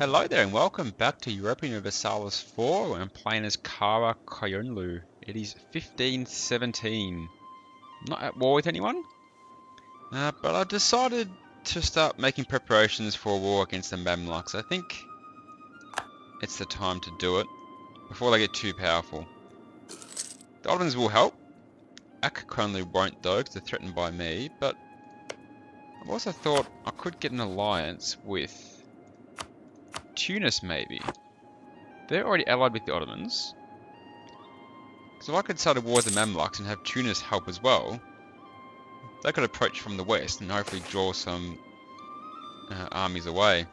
Hello there and welcome back to Europa Universalis 4 when I'm playing as Qara Qoyunlu. It is 1517. I'm not at war with anyone, but I decided to start making preparations for a war against the Mamluks. I think it's the time to do it before they get too powerful. The Ottomans will help. Qoyunlu won't though because they're threatened by me, but I've also thought I could get an alliance with Tunis maybe. They're already allied with the Ottomans. So if I could start a war with the Mamluks and have Tunis help as well, they could approach from the west and hopefully draw some armies away.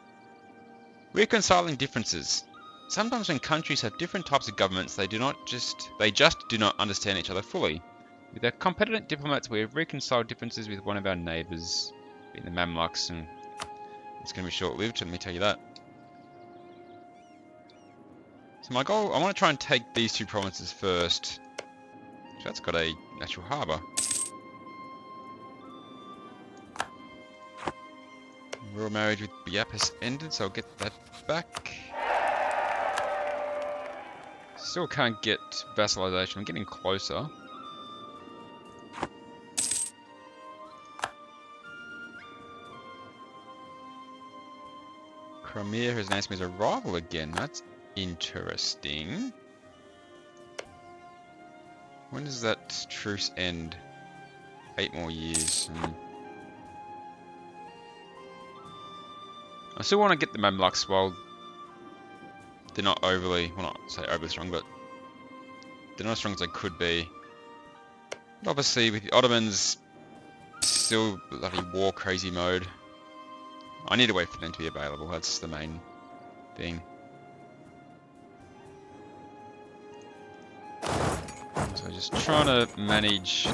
Reconciling differences. Sometimes when countries have different types of governments, they just do not understand each other fully. With our competent diplomats, we have reconciled differences with one of our neighbours, being the Mamluks, and it's going to be short-lived, let me tell you that. So my goal, I want to try and take these two provinces first. So that's got a natural harbour. Royal marriage with Biap has ended, so I'll get that back. Still can't get vassalization, I'm getting closer. Crimea has announced me as a rival again, that's interesting. When does that truce end? 8 more years. I still want to get the Mamluks while they're not overly, well not say overly strong, but they're not as strong as they could be. But obviously with the Ottomans still bloody war crazy mode, I need to wait for them to be available, that's the main thing. So just trying to manage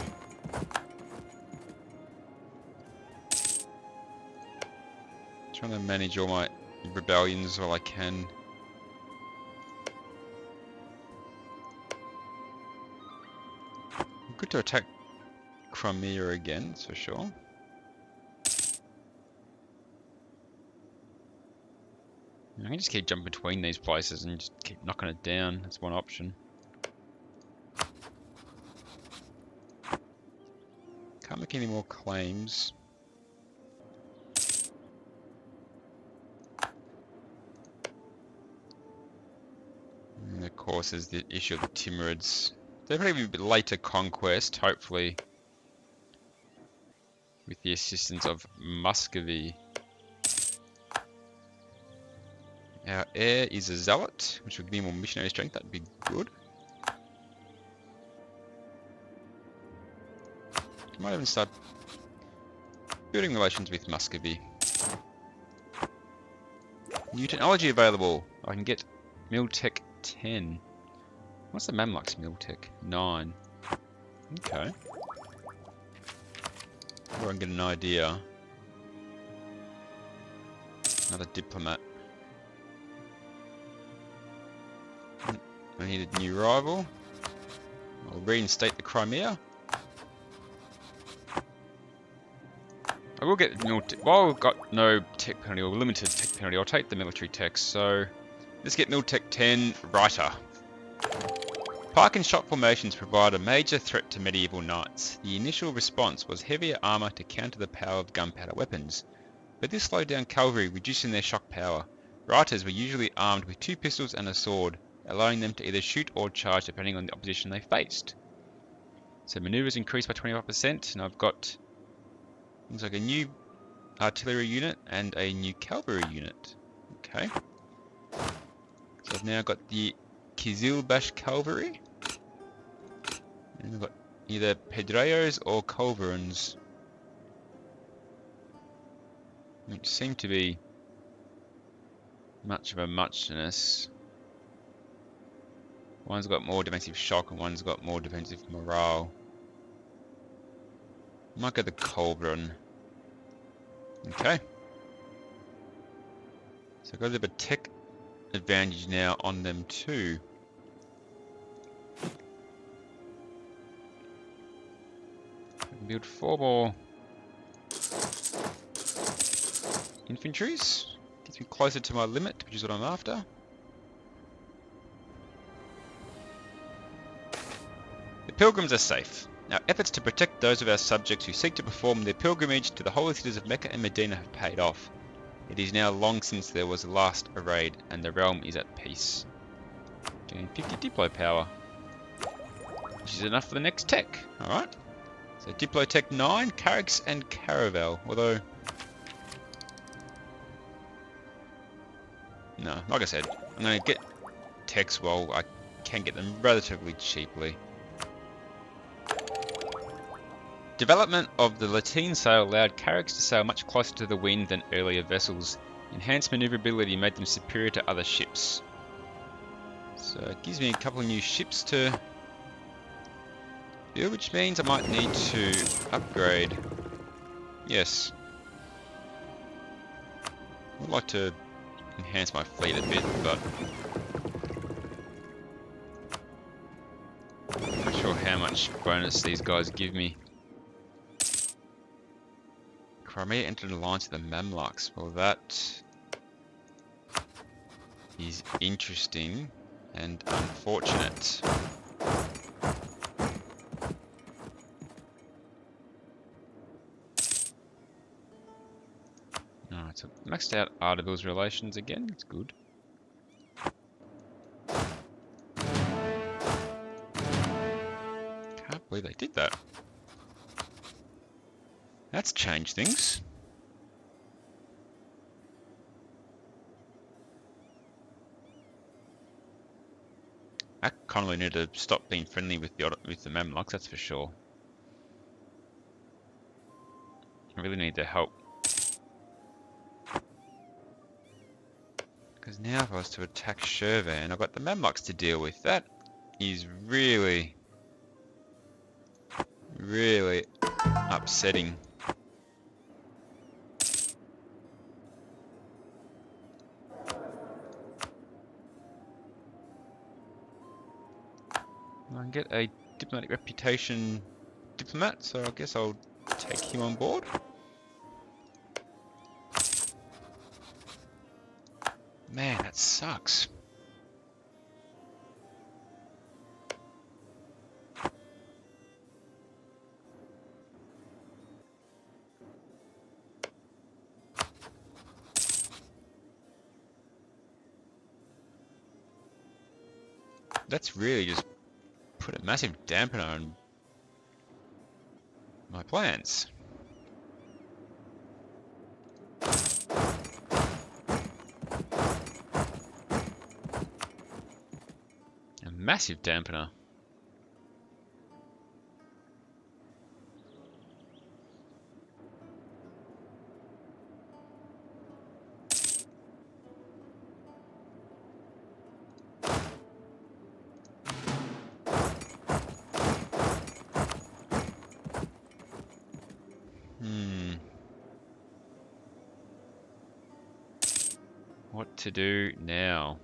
all my rebellions while I can. Good to attack Crimea again, that's for sure. I can just keep jumping between these places and just keep knocking it down, that's one option. Can't make any more claims. And of course there's the issue of the Timurids. They're probably a bit later conquest, hopefully with the assistance of Muscovy. Our heir is a zealot, which would give me more missionary strength, that'd be good. Might even start building relations with Muscovy. New technology available. I can get Miltech 10. What's the Mamluks Miltech? 9. Okay. Or I can get an idea. Another diplomat. I need a new rival. I'll reinstate the Crimea. I will get while we've got no tech penalty or limited tech penalty, I'll take the military tech. So let's get Miltech 10 Writer. Pike and shot formations provide a major threat to medieval knights. The initial response was heavier armor to counter the power of gunpowder weapons, but this slowed down cavalry, reducing their shock power. Writers were usually armed with 2 pistols and a sword, allowing them to either shoot or charge depending on the opposition they faced. So maneuvers increased by 25%, and I've got things like a new artillery unit and a new cavalry unit. Okay. So I've now got the Kizilbash cavalry. And we've got either Pedreos or Culverins. Which seem to be much of a muchness. One's got more defensive shock and one's got more defensive morale. Might go the Culverin. Okay. So I've got a bit of a tech advantage now on them too. I can build 4 more infantries. Gets me closer to my limit, which is what I'm after. The pilgrims are safe. Our efforts to protect those of our subjects who seek to perform their pilgrimage to the holy cities of Mecca and Medina have paid off. It is now long since there was last a raid, and the realm is at peace. Getting 50 Diplo power, which is enough for the next tech. Alright. So Diplo Tech 9, Carrax and Caravel. Although, no, like I said, I'm going to get techs while I can get them relatively cheaply. Development of the Latin sail allowed Carrax to sail much closer to the wind than earlier vessels. Enhanced maneuverability made them superior to other ships. So it gives me a couple of new ships to build, which means I might need to upgrade. Yes. I'd like to enhance my fleet a bit, but I'm not sure how much bonus these guys give me. Crimea entered an alliance with the Mamluks. Well, that is interesting and unfortunate. Alright, so maxed out Ardabil's relations again. That's good. Can't believe they did that. That's changed things. I kind of need to stop being friendly with the Mamluks, that's for sure. I really need their help. Because now if I was to attack Shirvan, I've got the Mamluks to deal with. That is really, really upsetting. I can get a diplomatic reputation diplomat, so I guess I'll take him on board. Man, that sucks. That's really just put a massive dampener on my plans. A massive dampener. What to do now?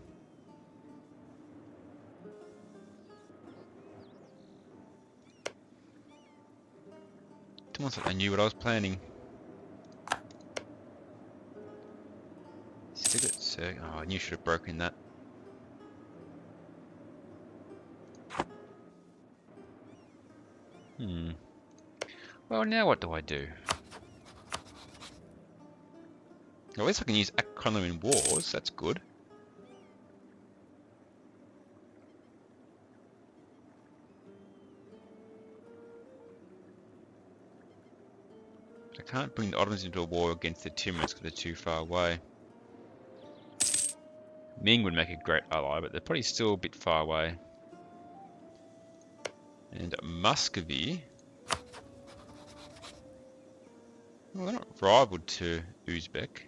It's almost like they knew what I was planning. Stick it, so oh, I knew I should have broken that. Well, now what do I do? At least I can use Qara in wars, that's good. I can't bring the Ottomans into a war against the Timurids because they're too far away. Ming would make a great ally, but they're probably still a bit far away. And Muscovy. Well, they're not rivaled to Uzbek.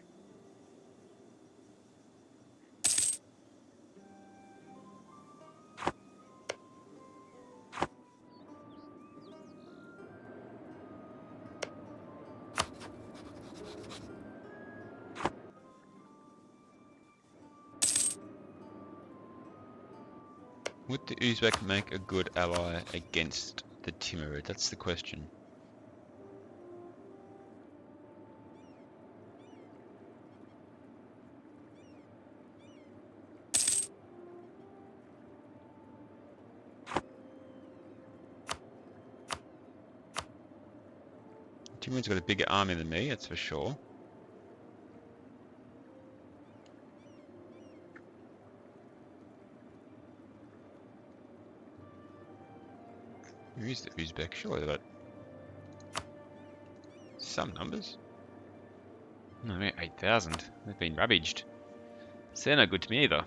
Would the Uzbek make a good ally against the Timurid? That's the question. Timur's got a bigger army than me, that's for sure. Who is the Uzbek? Surely they've got some numbers. No, they're 8,000. They've been ravaged. So they're no good to me either.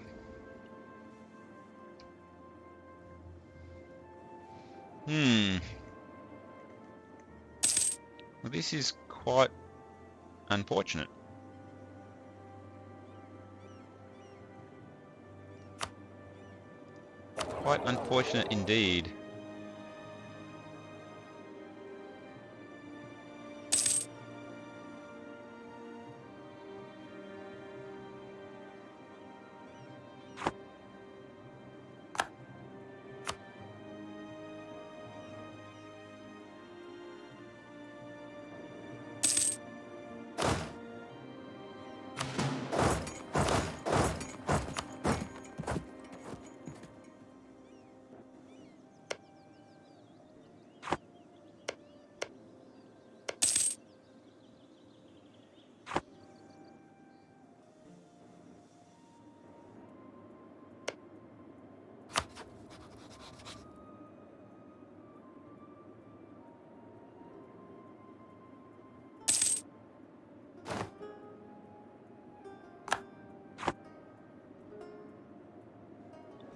Well, this is quite unfortunate. Quite unfortunate indeed.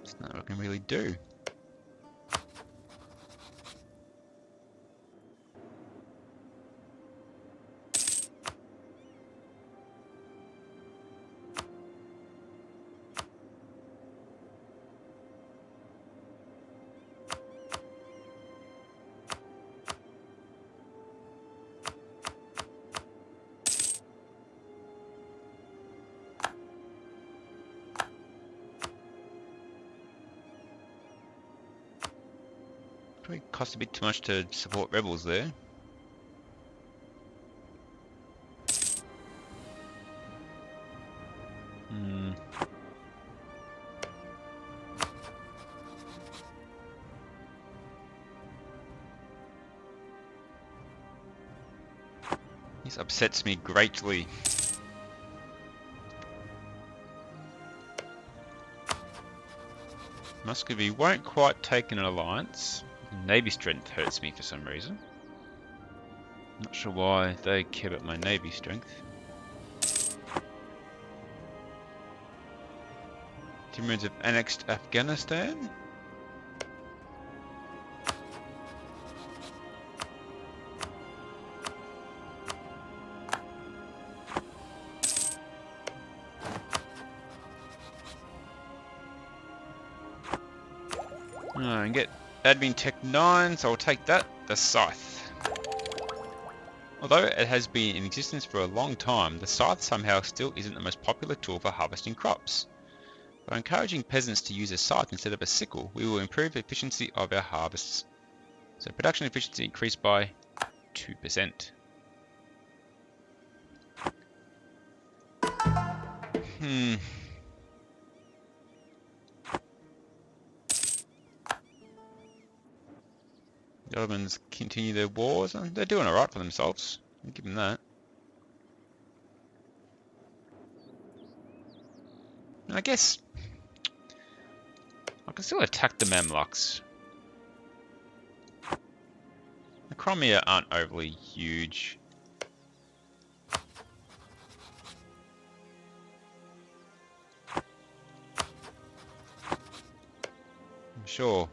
There's nothing I can really do. Probably cost a bit too much to support rebels there. This upsets me greatly. Muscovy won't quite take an alliance. Navy strength hurts me for some reason. Not sure why they care about my navy strength. Timurids have annexed Afghanistan. I can get Admin Tech 9, so I'll take that. The Scythe. Although it has been in existence for a long time, the Scythe somehow still isn't the most popular tool for harvesting crops. By encouraging peasants to use a scythe instead of a sickle, we will improve the efficiency of our harvests. So production efficiency increased by 2%. The Ottomans continue their wars, and they're doing alright for themselves. I'll give them that. And I guess I can still attack the Mamluks. The Crimea aren't overly huge. I'm sure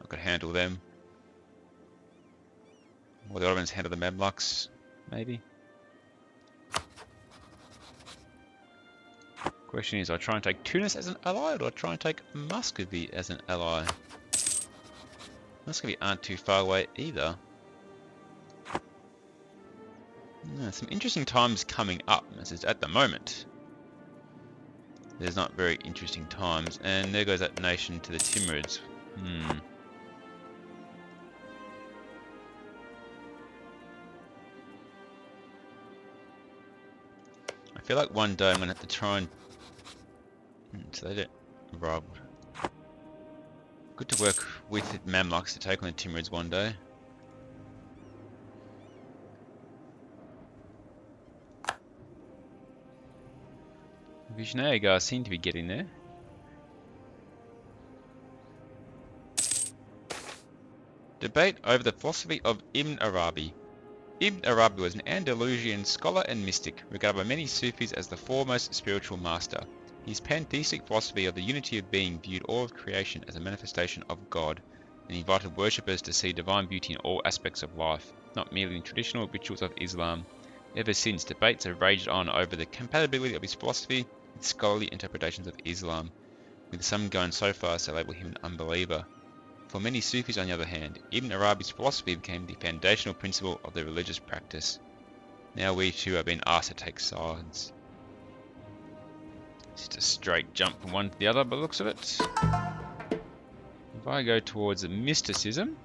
I could handle them. Or the Ottomans handle the Mamluks, maybe. Question is, do I try and take Tunis as an ally, or do I try and take Muscovy as an ally? Muscovy aren't too far away either. Some interesting times coming up. This is at the moment. There's not very interesting times, and there goes that nation to the Timurids. I feel like one day I'm going to have to try and... So they don't rival. Good to work with Mamluks to take on the Timurids one day. Visionary guys seem to be getting there. Debate over the philosophy of Ibn Arabi. Ibn Arabi was an Andalusian scholar and mystic, regarded by many Sufis as the foremost spiritual master. His pantheistic philosophy of the unity of being viewed all of creation as a manifestation of God, and invited worshippers to see divine beauty in all aspects of life, not merely in traditional rituals of Islam. Ever since, debates have raged on over the compatibility of his philosophy with scholarly interpretations of Islam, with some going so far as to label him an unbeliever. For many Sufis, on the other hand, Ibn Arabi's philosophy became the foundational principle of their religious practice. Now we too are being asked to take sides. It's just a straight jump from one to the other by the looks of it. If I go towards mysticism,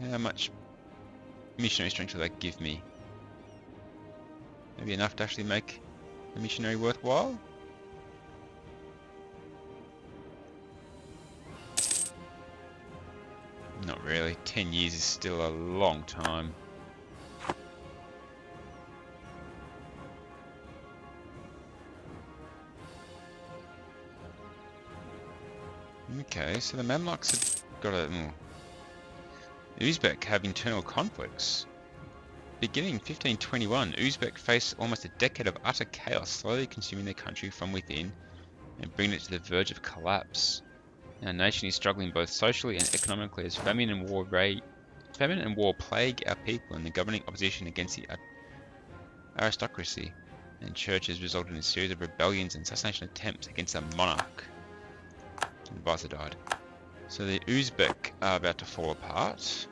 how much missionary strength will that give me? Maybe enough to actually make a missionary worthwhile? Not really. 10 years is still a long time. Okay, so the Mamluks have got a... Uzbek have internal conflicts. Beginning in 1521, Uzbek faced almost a decade of utter chaos, slowly consuming their country from within and bringing it to the verge of collapse. Our nation is struggling both socially and economically as famine and war plague our people, and the governing opposition against the aristocracy and churches resulted in a series of rebellions and assassination attempts against the monarch. The advisor died. So the Uzbek are about to fall apart.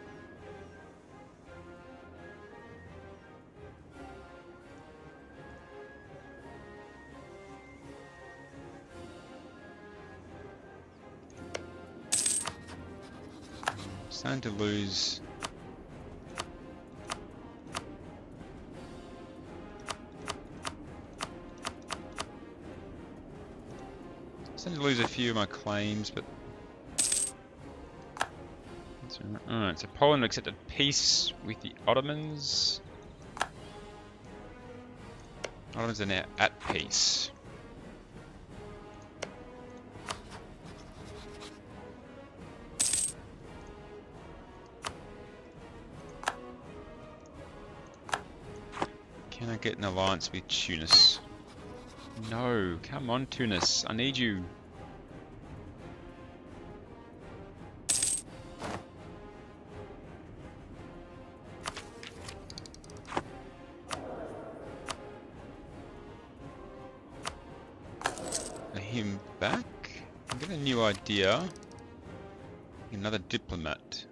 Starting to lose. Starting to lose a few of my claims, but alright, so Poland accepted peace with the Ottomans. Ottomans are now at peace. Can I get an alliance with Tunis? No, come on Tunis, I need you. Him back. I get a new idea. Another diplomat.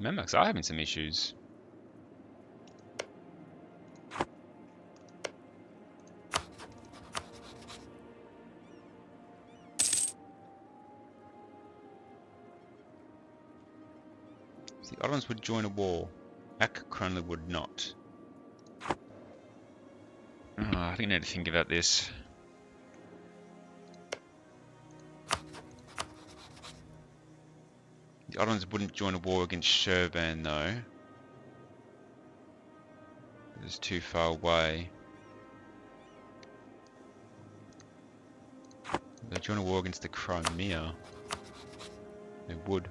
Mamluks are having some issues. So the Ottomans would join a war. Qara Qoyunlu would not. I think I need to think about this. The Ottomans wouldn't join a war against Shirvan though. It's too far away. They join a war against the Crimea. They would.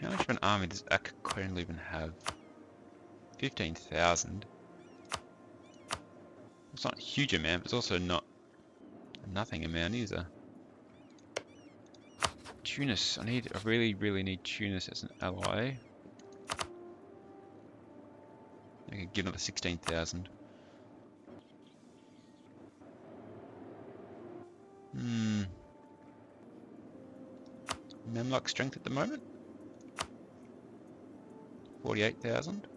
How much of an army does Qara Qoyunlu even have? 15,000. It's not a huge amount, but it's also not nothing amount either. Tunis, I really need Tunis as an ally. I could give another 16,000. Mamluk strength at the moment? 48,000.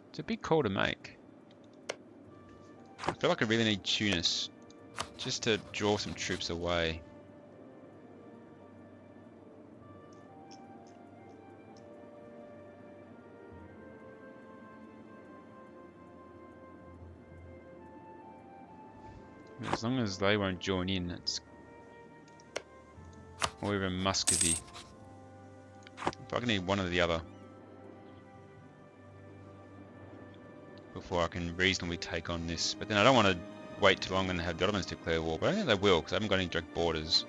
It's a big call to make. I feel like I really need Tunis just to draw some troops away. As long as they won't join in, that's... Or even Muscovy. If I can need one or the other before I can reasonably take on this. But then I don't want to wait too long and have the Ottomans declare war. But I think they will, because I haven't got any direct borders.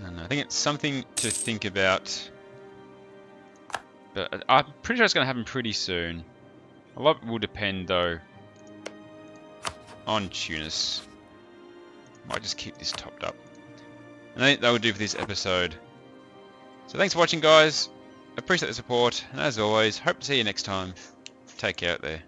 I think it's something to think about. But I'm pretty sure it's going to happen pretty soon. A lot will depend, though, on Tunis. Might just keep this topped up. And I think that will do for this episode. So thanks for watching, guys. Appreciate the support. And as always, hope to see you next time. Take care out there.